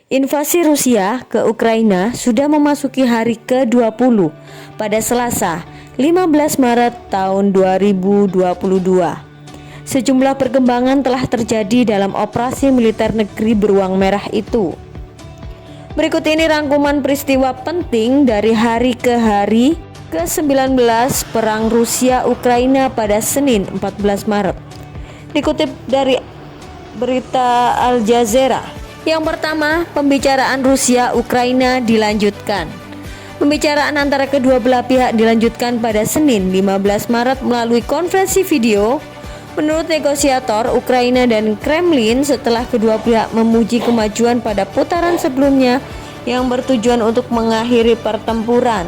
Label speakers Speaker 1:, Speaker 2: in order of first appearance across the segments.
Speaker 1: Invasi Rusia ke Ukraina sudah memasuki hari ke-20 pada Selasa, 15 Maret tahun 2022. Sejumlah perkembangan telah terjadi dalam operasi militer negeri beruang merah itu. Berikut ini rangkuman peristiwa penting dari hari ke hari ke-19 Perang Rusia-Ukraina pada Senin 14 Maret. Dikutip dari berita Al Jazeera. Yang pertama, pembicaraan Rusia-Ukraina dilanjutkan. Pembicaraan antara kedua belah pihak dilanjutkan pada Senin 15 Maret melalui konferensi video. Menurut negosiator Ukraina dan Kremlin, setelah kedua pihak memuji kemajuan pada putaran sebelumnya yang bertujuan untuk mengakhiri pertempuran.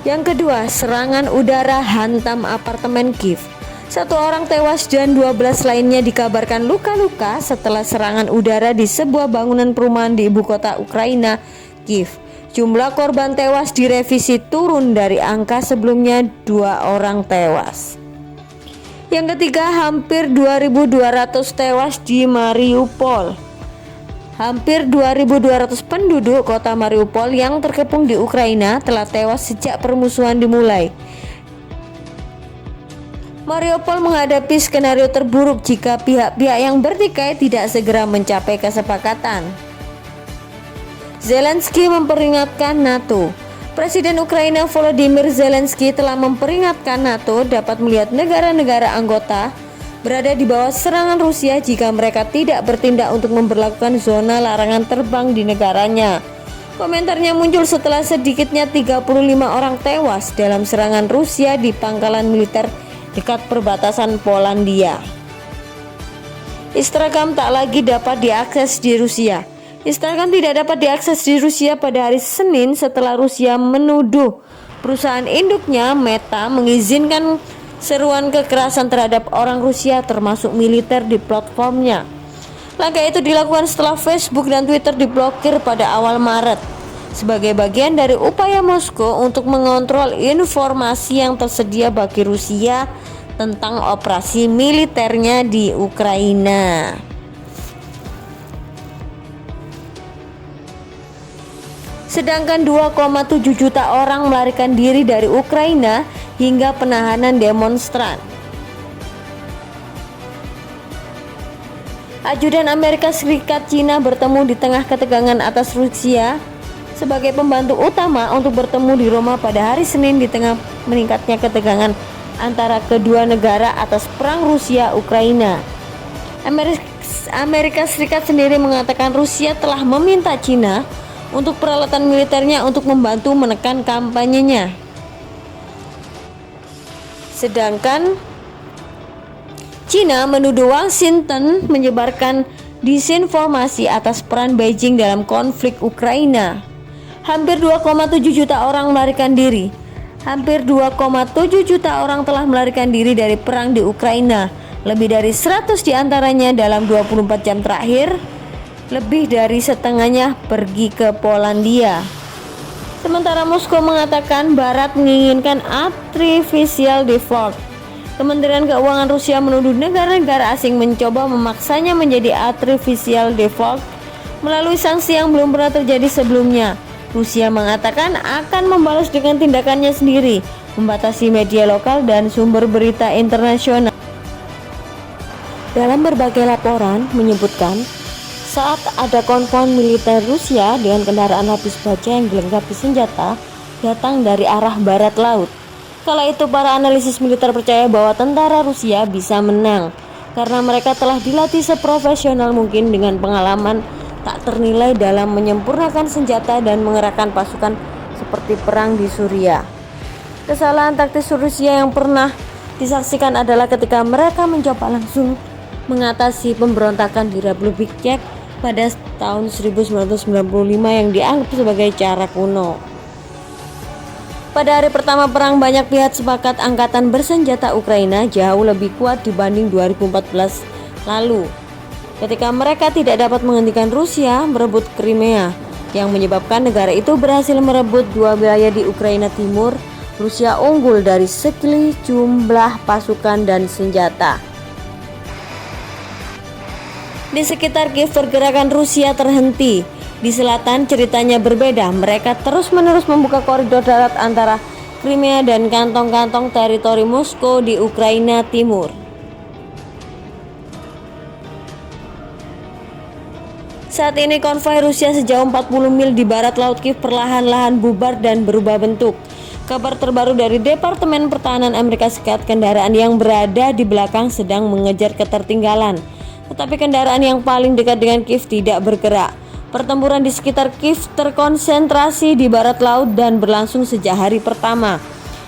Speaker 1: Yang kedua, serangan udara hantam apartemen Kiev. 1 orang tewas dan 12 lainnya dikabarkan luka-luka setelah serangan udara di sebuah bangunan perumahan di ibu kota Ukraina, Kiev. Jumlah korban tewas direvisi turun dari angka sebelumnya 2 orang tewas. Yang ketiga, hampir 2.200 tewas di Mariupol. Hampir 2.200 penduduk kota Mariupol yang terkepung di Ukraina telah tewas sejak permusuhan dimulai. Mariupol menghadapi skenario terburuk jika pihak-pihak yang bertikai tidak segera mencapai kesepakatan. Zelensky memperingatkan NATO. Presiden Ukraina Volodymyr Zelensky telah memperingatkan NATO dapat melihat negara-negara anggota berada di bawah serangan Rusia jika mereka tidak bertindak untuk memberlakukan zona larangan terbang di negaranya. Komentarnya muncul setelah sedikitnya 35 orang tewas dalam serangan Rusia di pangkalan militer dekat perbatasan Polandia. Instagram tak lagi dapat diakses di Rusia. Instagram tidak dapat diakses di Rusia pada hari Senin setelah Rusia menuduh perusahaan induknya Meta mengizinkan seruan kekerasan terhadap orang Rusia termasuk militer di platformnya. Langkah itu dilakukan setelah Facebook dan Twitter diblokir pada awal Maret sebagai bagian dari upaya Moskow untuk mengontrol informasi yang tersedia bagi Rusia tentang operasi militernya di Ukraina. Sedangkan 2,7 juta orang melarikan diri dari Ukraina hingga penahanan demonstran. Ajudan Amerika Serikat Cina bertemu di tengah ketegangan atas Rusia sebagai pembantu utama untuk bertemu di Roma pada hari Senin di tengah meningkatnya ketegangan antara kedua negara atas perang Rusia-Ukraina. Amerika Serikat sendiri mengatakan Rusia telah meminta Cina untuk peralatan militernya untuk membantu menekan kampanyenya. Sedangkan Cina menuduh Washington menyebarkan disinformasi atas peran Beijing dalam konflik Ukraina. Hampir 2,7 juta orang melarikan diri. Hampir 2,7 juta orang telah melarikan diri dari perang di Ukraina. Lebih dari 100 diantaranya dalam 24 jam terakhir. Lebih dari setengahnya pergi ke Polandia. Sementara Moskow mengatakan Barat menginginkan artificial default. Kementerian Keuangan Rusia menuduh negara-negara asing mencoba memaksanya menjadi artificial default melalui sanksi yang belum pernah terjadi sebelumnya. Rusia mengatakan akan membalas dengan tindakannya sendiri, membatasi media lokal dan sumber berita internasional. Dalam berbagai laporan menyebutkan, saat ada konvoi militer Rusia dengan kendaraan lapis baja yang dilengkapi senjata datang dari arah barat laut. Kala itu para analisis militer percaya bahwa tentara Rusia bisa menang karena mereka telah dilatih seprofesional mungkin dengan pengalaman tak ternilai dalam menyempurnakan senjata dan mengerahkan pasukan seperti perang di Suriah. Kesalahan taktis Rusia yang pernah disaksikan adalah ketika mereka mencoba langsung mengatasi pemberontakan di Republik Czech pada tahun 1995 yang dianggap sebagai cara kuno. Pada hari pertama perang, banyak pihak sepakat angkatan bersenjata Ukraina jauh lebih kuat dibanding 2014 lalu. Ketika mereka tidak dapat menghentikan Rusia merebut Crimea, yang menyebabkan negara itu berhasil merebut 2 wilayah di Ukraina Timur, Rusia unggul dari segi jumlah pasukan dan senjata. Di sekitar Kiev pergerakan Rusia terhenti. Di selatan ceritanya berbeda, mereka terus-menerus membuka koridor darat antara Crimea dan kantong-kantong teritori Moskow di Ukraina Timur. Saat ini konvoi Rusia sejauh 40 mil di barat laut Kiev perlahan-lahan bubar dan berubah bentuk. Kabar terbaru dari Departemen Pertahanan Amerika Serikat, kendaraan yang berada di belakang sedang mengejar ketertinggalan. Tetapi kendaraan yang paling dekat dengan Kiev tidak bergerak. Pertempuran di sekitar Kiev terkonsentrasi di barat laut dan berlangsung sejak hari pertama,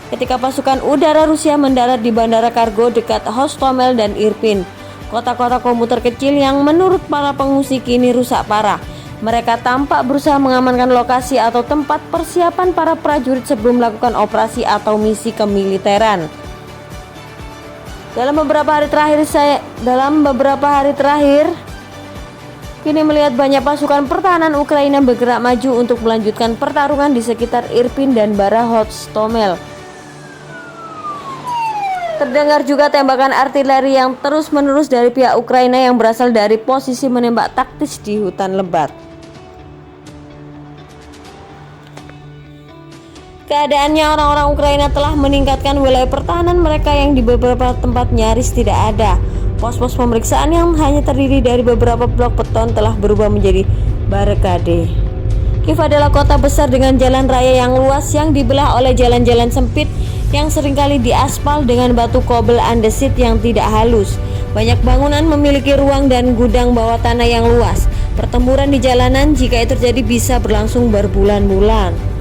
Speaker 1: ketika pasukan udara Rusia mendarat di bandara kargo dekat Hostomel dan Irpin, kota-kota komuter kecil yang menurut para pengungsi kini rusak parah. Mereka tampak berusaha mengamankan lokasi atau tempat persiapan para prajurit sebelum melakukan operasi atau misi kemiliteran. Dalam beberapa hari terakhir, kini melihat banyak pasukan pertahanan Ukraina bergerak maju untuk melanjutkan pertarungan di sekitar Irpin dan Hostomel. Terdengar juga tembakan artileri yang terus-menerus dari pihak Ukraina yang berasal dari posisi menembak taktis di hutan lebat. Keadaannya, orang-orang Ukraina telah meningkatkan wilayah pertahanan mereka yang di beberapa tempat nyaris tidak ada. Pos-pos pemeriksaan yang hanya terdiri dari beberapa blok beton telah berubah menjadi barikade. Kiev adalah kota besar dengan jalan raya yang luas yang dibelah oleh jalan-jalan sempit yang seringkali diaspal dengan batu kobel andesit yang tidak halus. Banyak bangunan memiliki ruang dan gudang bawah tanah yang luas. Pertempuran di jalanan, jika itu terjadi, bisa berlangsung berbulan-bulan.